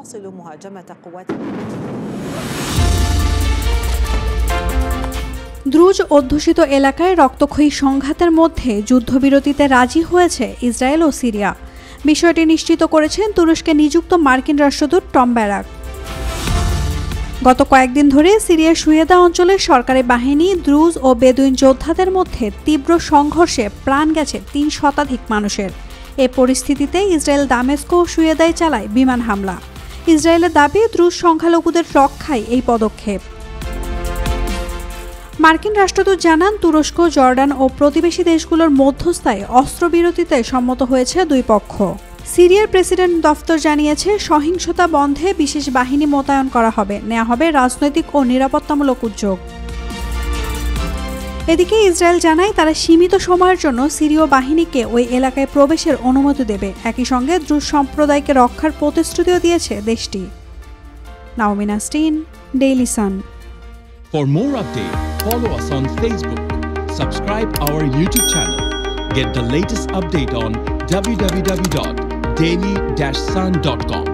تواصل مهاجمة قوات Druze অধ্যুষিত এলাকায় রক্তক্ষয়ী সংঘাতের মধ্যে যুদ্ধবিরতিতে রাজি হয়েছে ইসরায়েল ও সিরিয়া। বিষয়টি নিশ্চিত করেছেন তুরস্কে নিযুক্ত মার্কিন রাষ্ট্রদূত টম ব্যারাক। গত কয়েকদিন ধরে সিরিয়ার সুয়েদা অঞ্চলের সরকারি বাহিনী, দ্রুজ ও বেদুইন যোদ্ধাদের মধ্যে তীব্র সংঘর্ষে প্রাণ গেছে ৩ শতাধিক মানুষের। এ পরিস্থিতিতে ইসরায়েল দামেস্ক ও সুয়েদায় চালায় বিমান হামলা। ইসরায়েলের দাবি, দ্রুজ সংখ্যালঘুদের রক্ষায় এই পদক্ষেপ। মার্কিন রাষ্ট্রদূত জানান, তুরস্ক, জর্ডান ও প্রতিবেশী দেশগুলোর মধ্যস্থায় অস্ত্রবিরতিতে সম্মত হয়েছে দুই পক্ষ। সিরিয়ার প্রেসিডেন্ট দফতর জানিয়েছে, সহিংসতা বন্ধে বিশেষ বাহিনী মোতায়েন করা হবে, নেওয়া হবে রাজনৈতিক ও নিরাপত্তামূলক উদ্যোগ। এদিকে ইসরায়েল জানায়, তারা সীমিত সময়ের জন্য সিরীয় বাহিনীকে ওই এলাকায় প্রবেশের অনুমতি দেবে। একই সঙ্গে দ্রুজ সম্প্রদায়কে রক্ষার প্রতিশ্রুতিও দিয়েছে দেশটি। Naomi Nasrin, Daily Sun. For more updates, follow us on Facebook, subscribe our YouTube channel, get the latest update on www.daily-sun.com.